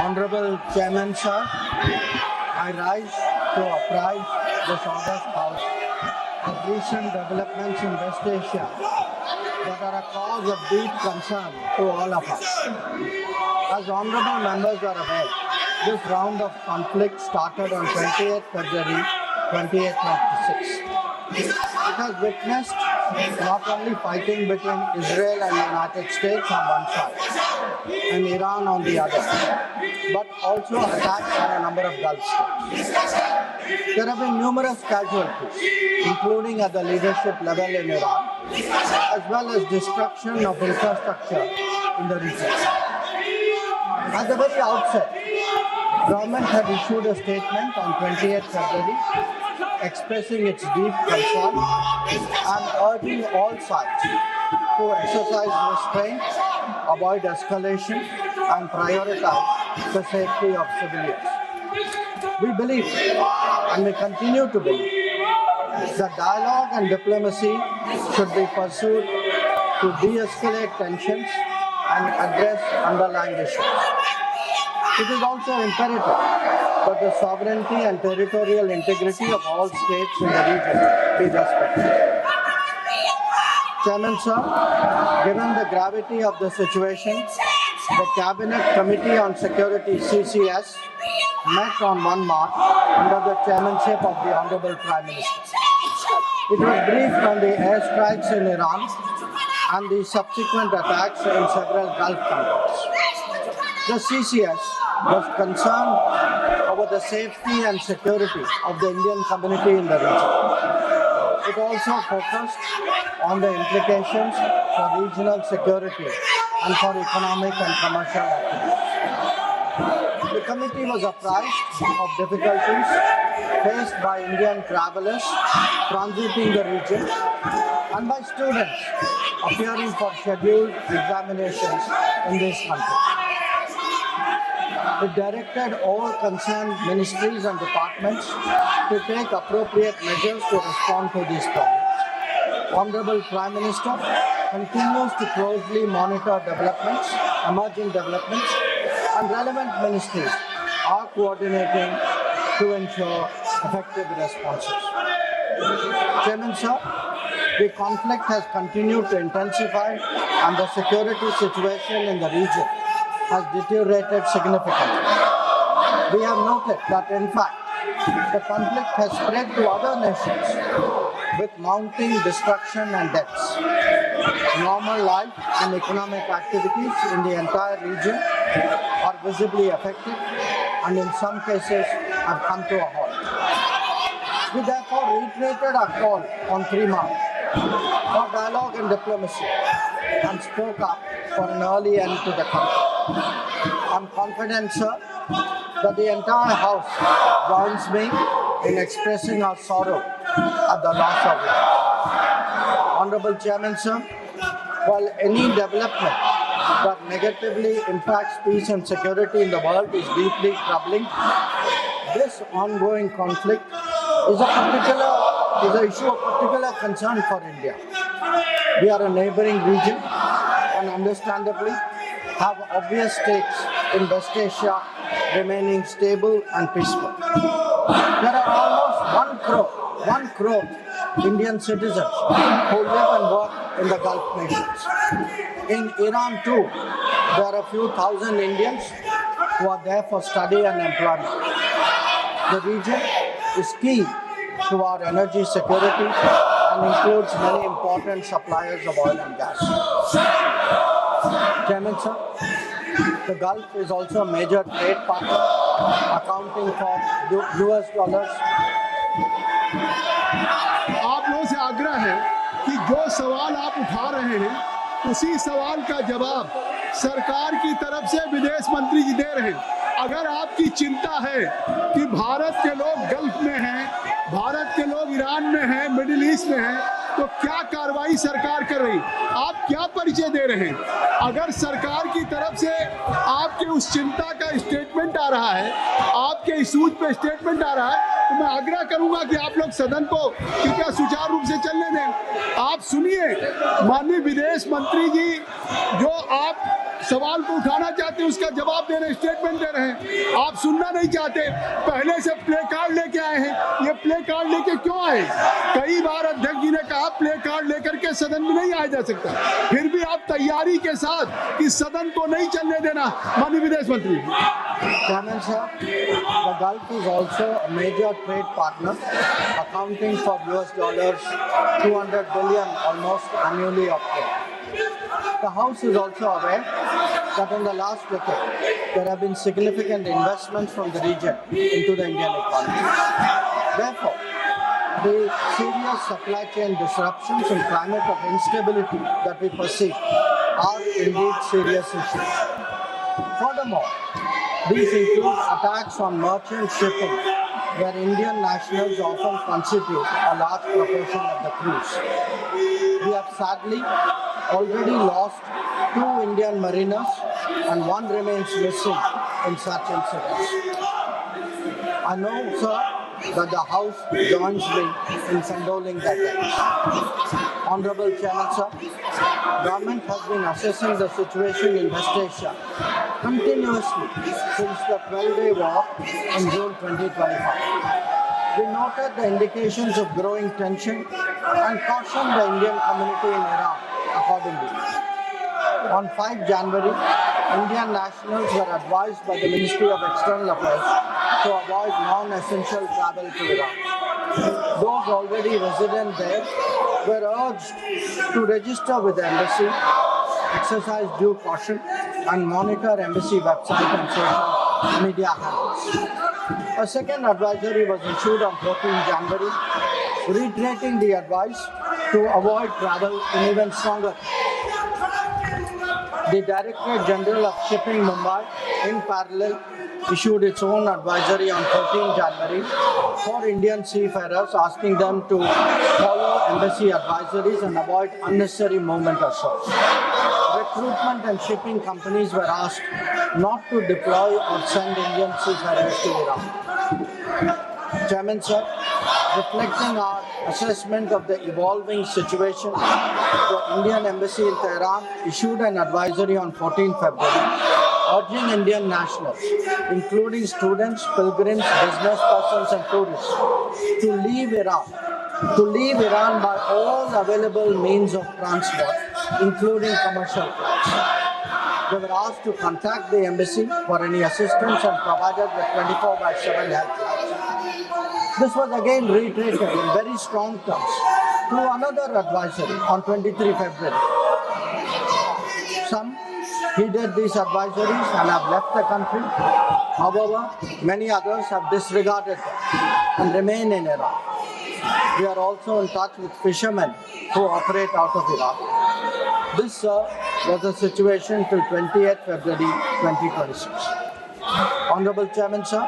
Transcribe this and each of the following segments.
Honorable Chairman Sir, I rise to apprise this August House of recent developments in West Asia that are a cause of deep concern to all of us. As honorable members are aware, this round of conflict started on 28th February 2026. It has witnessed not only fighting between Israel and the United States on one side and Iran on the other, but also attacks on a number of Gulf states. There have been numerous casualties, including at the leadership level in Iran, as well as destruction of infrastructure in the region. At the very outset, government had issued a statement on 28th February expressing its deep concern and urging all sides to exercise restraint, avoid escalation, and prioritize the safety of civilians. We believe, and we continue to believe, that dialogue and diplomacy should be pursued to de-escalate tensions and address underlying issues. It is also imperative that the sovereignty and territorial integrity of all states in the region be respected. Chairman Sir, given the gravity of the situation, the Cabinet Committee on Security (CCS) met on 1 March under the chairmanship of the Honorable Prime Minister. It was briefed on the airstrikes in Iran and the subsequent attacks in several Gulf countries. The CCS was concerned over the safety and security of the Indian community in the region. It also focused on the implications for regional security and for economic and commercial activities. The committee was apprised of difficulties faced by Indian travelers transiting the region and by students appearing for scheduled examinations in this country. It directed all concerned ministries and departments to take appropriate measures to respond to these problems. Honorable Prime Minister continues to closely monitor developments, emerging developments, and relevant ministries are coordinating to ensure effective responses. Chairman Sir, the conflict has continued to intensify and the security situation in the region has deteriorated significantly. We have noted that, in fact, the conflict has spread to other nations with mounting destruction and deaths. Normal life and economic activities in the entire region are visibly affected and in some cases have come to a halt. We therefore reiterated our call on 3 March for dialogue and diplomacy and spoke up for an early end to the conflict. I'm confident, sir, that the entire House joins me in expressing our sorrow at the loss of life. Honorable Chairman, sir, while any development that negatively impacts peace and security in the world is deeply troubling, this ongoing conflict is an issue of particular concern for India. We are a neighboring region and understandably have obvious stakes in West Asia remaining stable and peaceful. There are almost 1 crore Indian citizens who live and work in the Gulf nations. In Iran too, there are a few thousand Indians who are there for study and employment. The region is key to our energy security and includes many important suppliers of oil and gas. Chairman, sir, the Gulf is also a major trade partner, accounting for US dollars. आप लोगों से आग्रह है कि जो सवाल आप उठा रहे हैं उसी सवाल का जवाब सरकार की तरफ से विदेश मंत्री जी दे रहे हैं। अगर आपकी चिंता है कि भारत के लोग गल्फ में हैं, भारत के लोग ईरान में हैं, मिडिल ईस्ट में हैं, तो क्या कार्रवाई सरकार कर रही, आप क्या परिचय दे रहे हैं? अगर सरकार की तरफ से आपके उस चिंता का स्टेटमेंट आ रहा है, आपके इशूज पे स्टेटमेंट आ रहा है, तो मैं आग्रह करूंगा कि आप लोग सदन को कृपया सुचारू रूप से चलने दें। आप सुनिए, माननीय विदेश मंत्री जी, जो आप सवाल को उठाना चाहते हैं उसका जवाब दे रहे हैं, स्टेटमेंट दे रहे हैं। आप सुनना नहीं चाहते, पहले से प्ले कार्ड लेके आए हैं। ये प्ले कार्ड लेके क्यों आए? कई बार अध्यक्ष जी ने कहा प्ले कार्ड लेकर के सदन में नहीं आया जा सकता, फिर भी आप तैयारी के साथ कि सदन को नहीं चलने देना। माननीय विदेश मंत्री। Chairman sir, the Gulf is also a major trade partner, accounting for US dollars 200 billion almost annually of trade. The House is also aware that in the last decade, there have been significant investments from the region into the Indian economy. Therefore, the serious supply chain disruptions and climate of instability that we perceive are indeed serious issues. Furthermore, these include attacks on merchant shipping, where Indian nationals often constitute a large proportion of the crews. We have sadly already lost 2 Indian mariners and 1 remains missing in such incidents. I know, sir, that the House joins me in condoling the attacks. Honorable Chairman, sir, government has been assessing the situation in West Asia continuously since the 12-day war in June 2025. We noted the indications of growing tension and cautioned the Indian community in Iran accordingly. On 5 January, Indian nationals were advised by the Ministry of External Affairs to avoid non-essential travel to Iran. Those already resident there were urged to register with the embassy, exercise due caution, and monitor embassy website and social media handles. A second advisory was issued on 14 January, reiterating the advice to avoid travel in even stronger. The Directorate General of Shipping Mumbai, in parallel, issued its own advisory on 14 January for Indian seafarers, asking them to follow embassy advisories and avoid unnecessary movement or shows. Recruitment and shipping companies were asked not to deploy or send Indian seafarers to Iran. Chairman, sir, reflecting our assessment of the evolving situation, the Indian Embassy in Tehran issued an advisory on 14 February urging Indian nationals, including students, pilgrims, business persons and tourists, to leave Iran by all available means of transport, including commercial flights. They were asked to contact the embassy for any assistance and provided with 24/7 helplines. This was again reiterated in very strong terms through another advisory on 23 February. Some heeded these advisories and have left the country. However, many others have disregarded them and remain in Iran. We are also in touch with fishermen who operate out of Iraq. This, sir, was the situation till 28th February 2026. Honorable Chairman, sir,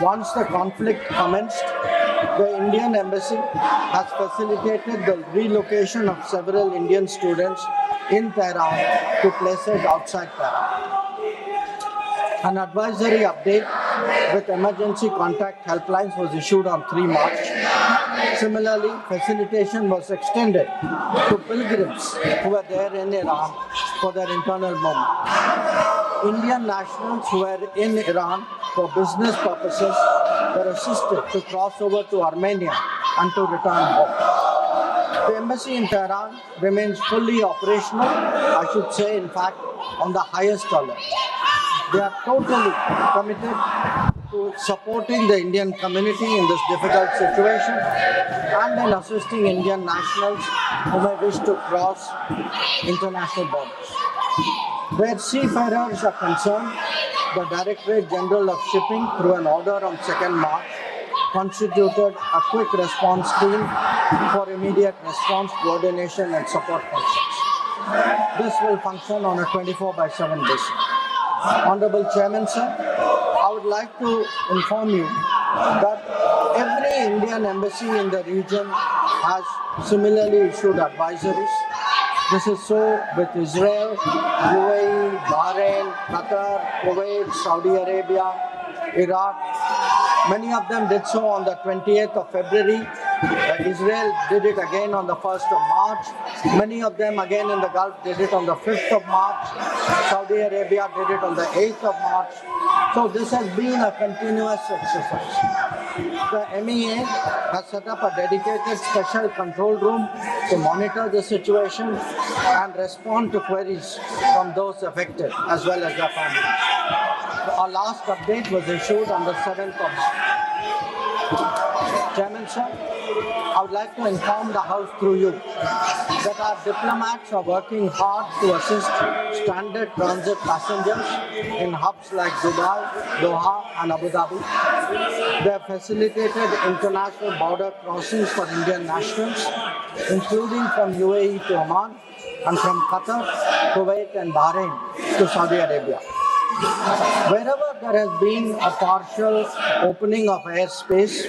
once the conflict commenced, the Indian Embassy has facilitated the relocation of several Indian students in Tehran to places outside Tehran. An advisory update with emergency contact helplines was issued on 3 March. Similarly, facilitation was extended to pilgrims who were there in Iran for their internal movement. Indian nationals who were in Iran for business purposes were assisted to cross over to Armenia and to return home. The embassy in Tehran remains fully operational, I should say, in fact, on the highest alert. They are totally committed to supporting the Indian community in this difficult situation and in assisting Indian nationals who may wish to cross international borders. Where seafarers are concerned, the Directorate General of Shipping, through an order on 2nd March, constituted a quick response team for immediate response, coordination and support functions. This will function on a 24/7 basis. Honorable Chairman, sir, I would like to inform you that every Indian embassy in the region has similarly issued advisories. This is so with Israel, UAE, Bahrain, Qatar, Kuwait, Saudi Arabia, Iraq. Many of them did so on the 28th of February Israel did it again on the 1st of March. Many of them again in the Gulf did it on the 5th of March. Saudi Arabia did it on the 8th of March. So this has been a continuous exercise. The MEA has set up a dedicated special control room to monitor the situation and respond to queries from those affected as well as their families. Our last update was issued on the 7th of March. Chairman, sir, I would like to inform the House through you that our diplomats are working hard to assist stranded transit passengers in hubs like Dubai, Doha, and Abu Dhabi. They have facilitated international border crossings for Indian nationals, including from UAE to Oman and from Qatar, Kuwait, and Bahrain to Saudi Arabia. Wherever there has been a partial opening of airspace,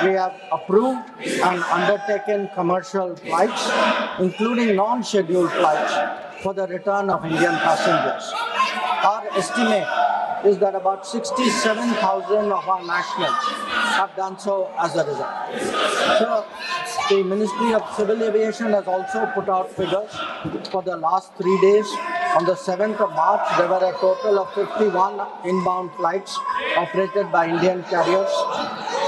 we have approved and undertaken commercial flights, including non-scheduled flights, for the return of Indian passengers. Our estimate is that about 67,000 of our nationals have done so as a result. So, the Ministry of Civil Aviation has also put out figures for the last 3 days. On the 7th of March, there were a total of 51 inbound flights operated by Indian carriers,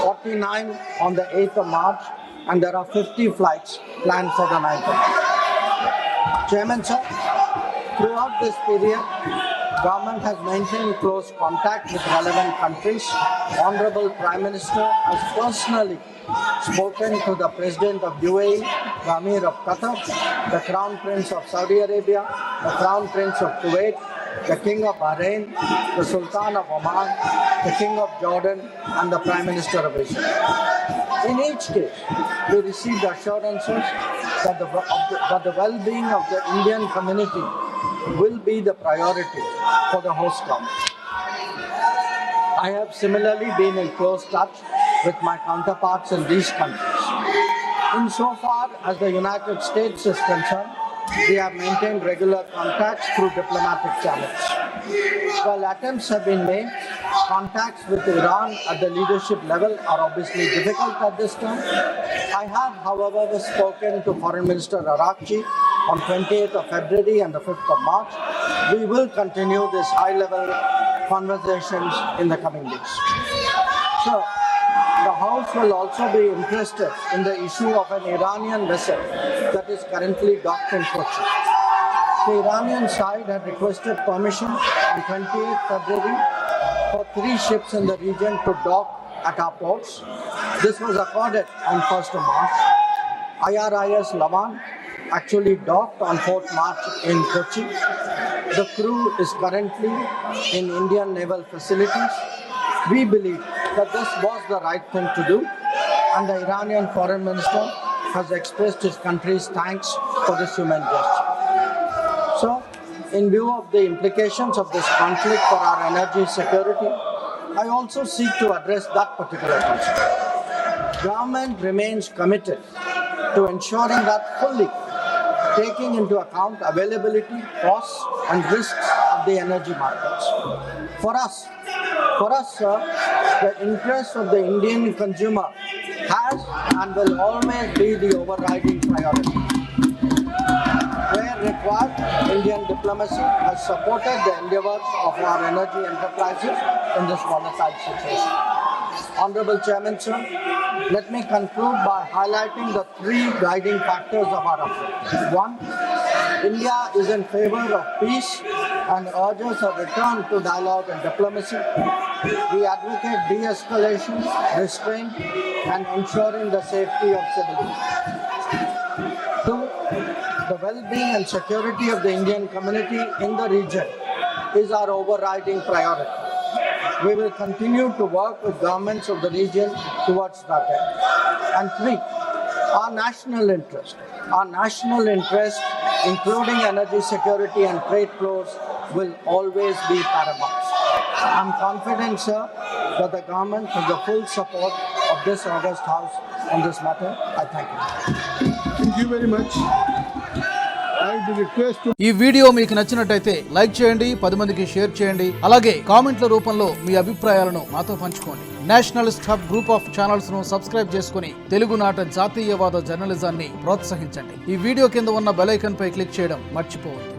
49 on the 8th of March, and there are 50 flights planned for the 9th of March. Chairman, sir, throughout this period, government has maintained close contact with relevant countries. Honorable Prime Minister has personally spoken to the President of UAE, the Amir of Qatar, the Crown Prince of Saudi Arabia, the Crown Prince of Kuwait, the King of Bahrain, the Sultan of Oman, the King of Jordan, and the Prime Minister of Israel. In each case, we received assurances that the well-being of the Indian community will be the priority for the host government. I have similarly been in close touch with my counterparts in these countries. Insofar as the United States is concerned, we have maintained regular contacts through diplomatic channels. While attempts have been made, contacts with Iran at the leadership level are obviously difficult at this time. I have, however, spoken to Foreign Minister Arakchi on 28th of February and the 5th of March. We will continue this high-level conversations in the coming days. So, the House will also be interested in the issue of an Iranian vessel that is currently docked in Kochi. The Iranian side had requested permission on 28th February for 3 ships in the region to dock at our ports. This was accorded on 1st of March. IRIS Lavan actually docked on 4th March in Kochi. The crew is currently in Indian naval facilities. We believe that this was the right thing to do, and the Iranian foreign minister has expressed his country's thanks for this human gesture. So, in view of the implications of this conflict for our energy security, I also seek to address that particular concern. Government remains committed to ensuring that fully taking into account availability, costs, and risks of the energy markets. For us, sir, the interest of the Indian consumer has and will always be the overriding priority. Where required, Indian diplomacy has supported the endeavors of our energy enterprises in this volatile situation. Honorable Chairman, sir, let me conclude by highlighting the 3 guiding factors of our approach. 1, India is in favor of peace and urges a return to dialogue and diplomacy. We advocate de-escalation, restraint, and ensuring the safety of civilians. 2, the well-being and security of the Indian community in the region is our overriding priority. We will continue to work with governments of the region towards that end. And 3, our national interest, including energy security and trade flows, will always be paramount. I'm confident, sir, that the government has the full support of this august House on this matter. I thank you. Thank you very much. like to request to ఈ video మీకు నచ్చినట్టయితే like చేయండి, 10 మందికి share చేయండి. అలాగే కామెంట్ల రూపంలో మీ అభిప్రాయాలను మాతో పంచుకోండి. Nationalist hub group of channels ను సబ్స్క్రైబ్ చేసుకుని తెలుగునాట జాతీయవాద జర్నలిజాన్ని ప్రోత్సహించండి. ఈ వీడియో కింద ఉన్న బెల్ ఐకాన్ పై క్లిక్ చేయడం మర్చిపోవద్దు.